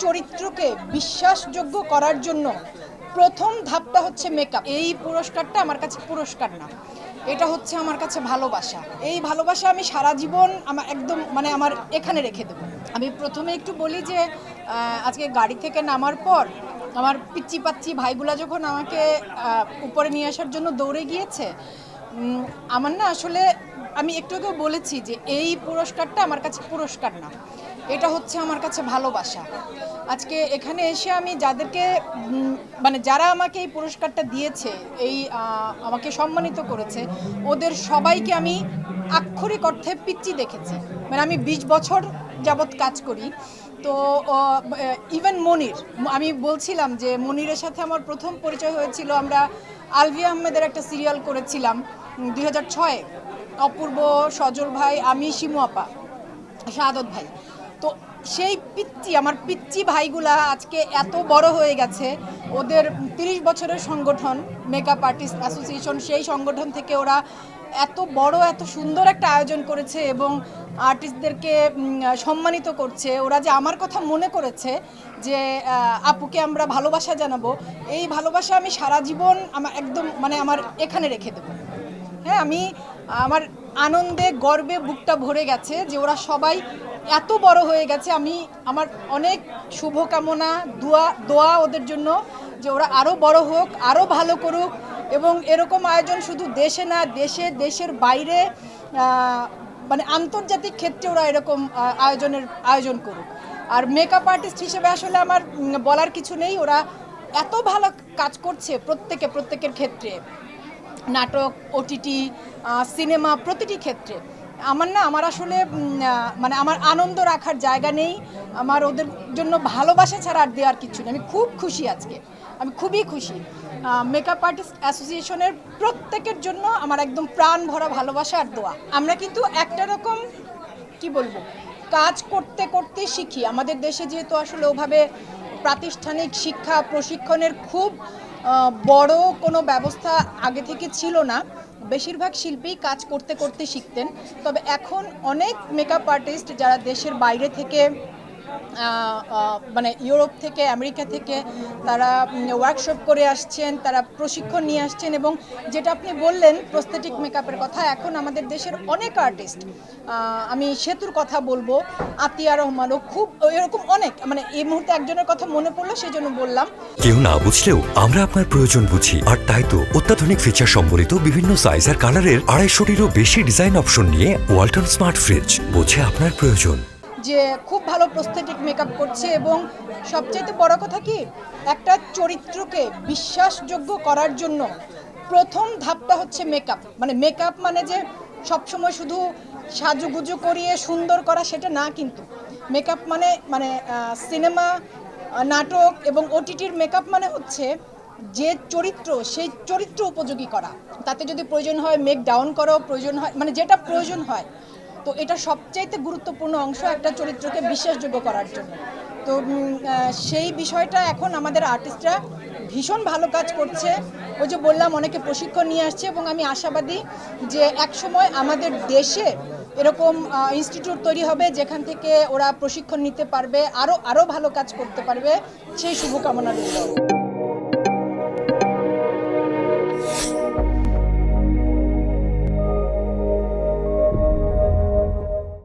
চরিত্রকে বিশ্বাসযোগ্য করার জন্য প্রথম ধাপটা হচ্ছে মেকআপ। এই পুরস্কারটা আমার কাছে পুরস্কার না, এটা হচ্ছে আমার কাছে ভালোবাসা। এই ভালোবাসা আমি সারা জীবন আমার একদম আমার এখানে রেখে দেবো। আমি প্রথমে একটু বলি যে আজকে গাড়ি থেকে নামার পর আমার পিচ্চি পাচ্চি ভাইগুলা যখন আমাকে উপরে নিয়ে আসার জন্য দৌড়ে গিয়েছে, আমার না আসলে আমি একটু আগেও বলেছি যে এই পুরস্কারটা আমার কাছে পুরস্কার না, এটা হচ্ছে আমার কাছে ভালোবাসা। আজকে এখানে এসে আমি যাদেরকে যারা আমাকে এই পুরস্কারটা দিয়েছে, এই আমাকে সম্মানিত করেছে, ওদের সবাইকে আমি আক্ষরিক অর্থে পিচ্চি দেখেছি। আমি 20 বছর যাবৎ কাজ করি। তো ইভেন মনির, আমি বলছিলাম যে মনিরের সাথে আমার প্রথম পরিচয় হয়েছিল, আমরা আলভি আহমেদের একটা সিরিয়াল করেছিলাম 2006-এ। অপূর্ব, সজল ভাই, আমি, শিমু আপা, শাহাদত ভাই। তো সেই আমার পিচ্চি ভাইগুলা আজকে এত বড় হয়ে গেছে। ওদের 30 বছরের সংগঠন মেকআপ আর্টিস্ট অ্যাসোসিয়েশন, সেই সংগঠন থেকে ওরা এত বড় এত সুন্দর একটা আয়োজন করেছে এবং আর্টিস্টদেরকে সম্মানিত করছে। ওরা যে আমার কথা মনে করেছে যে আপুকে আমরা ভালোবাসা জানাবো, এই ভালোবাসা আমি সারা জীবন আমার একদম আমার এখানে রেখে দেবো। হ্যাঁ, আমি আমার আনন্দে গর্বে বুকটা ভরে গেছে যে ওরা সবাই এত বড় হয়ে গেছে। আমি আমার অনেক শুভকামনা, দোয়া ওদের জন্য যে ওরা আরও বড় হোক, আরও ভালো করুক এবং এরকম আয়োজন শুধু দেশে না, দেশের বাইরে আন্তর্জাতিক ক্ষেত্রে ওরা এরকম আয়োজন করুক। আর মেকআপ আর্টিস্ট হিসেবে আসলে আমার বলার কিছু নেই, ওরা এত ভালো কাজ করছে প্রত্যেকের ক্ষেত্রে, নাটক, ওটিটি, সিনেমা, প্রতিটি ক্ষেত্রে। আমার আসলে আমার আনন্দ রাখার জায়গা নেই, আমার ওদের জন্য ভালোবাসা ছাড়া আর দেওয়ার কিছু নেই। আমি খুব খুশি আজকে, আমি খুবই খুশি। মেকআপ আর্টিস্ট অ্যাসোসিয়েশনের প্রত্যেকের জন্য আমার একদম প্রাণ ভরা ভালোবাসা আর দোয়া। আমরা কিন্তু একটা রকম কি বলবো কাজ করতে করতে শিখি। আমাদের দেশে যেহেতু আসলে ওভাবে প্রাতিষ্ঠানিক শিক্ষা প্রশিক্ষণের খুব বড় কোনো ব্যবস্থা আগে থেকে ছিল না, বেশিরভাগ শিল্পী কাজ করতে করতে শিখতেন। তবে এখন অনেক মেকআপ আর্টিস্ট যারা দেশের বাইরে থেকে ইউরোপ থেকে, আমেরিকা থেকে তারা ওয়ার্কশপ করে আসছেন, তারা প্রশিক্ষণ নিয়ে আসছেন। এবং যেটা আপনি বললেন প্রস্থেটিক মেকআপের কথা, এখন আমাদের দেশের অনেক আর্টিস্ট, আমি সেতুর কথা বলবো, আতিয়া রহমানও, খুব এরকম অনেক, এই মুহূর্তে একজনের কথা মনে পড়লো সেই জন্য বললাম। কেউ না বুঝলেও আমরা আপনার প্রয়োজন বুঝি, আর তাই তো অত্যাধুনিক ফিচার সম্বলিত বিভিন্ন সাইজ আর কালারের 250-টিরও বেশি ডিজাইন অপশন নিয়ে ওয়ালটন স্মার্ট ফ্রিজ বোঝে আপনার প্রয়োজন। যে খুব ভালো প্রস্থেটিক মেকআপ করছে এবং সবচাইতে বড় কথা কি, একটা চরিত্রকে বিশ্বাসযোগ্য করার জন্য প্রথম ধাপটা হচ্ছে মেকআপ। মেকআপ যে সবসময় শুধু সাজুগুজু করিয়ে সুন্দর করা সেটা না, কিন্তু মেকআপ সিনেমা, নাটক এবং ওটিটির মেকআপ হচ্ছে যে চরিত্র, সেই চরিত্র উপযোগী করা। তাতে যদি প্রয়োজন হয় মেক ডাউন করাও প্রয়োজন হয়, যেটা প্রয়োজন হয়। তো এটা সবচাইতে গুরুত্বপূর্ণ অংশ একটা চরিত্রকে বিশ্বাসযোগ্য করার জন্য। তো সেই বিষয়টা এখন আমাদের আর্টিস্টরা ভীষণ ভালো কাজ করছে। ওই যে বললাম, অনেকে প্রশিক্ষণ নিয়ে আসছে এবং আমি আশাবাদী যে একসময় আমাদের দেশে এরকম ইনস্টিটিউট তৈরি হবে যেখান থেকে ওরা প্রশিক্ষণ নিতে পারবে, আরও ভালো কাজ করতে পারবে। সেই শুভকামনা রইল।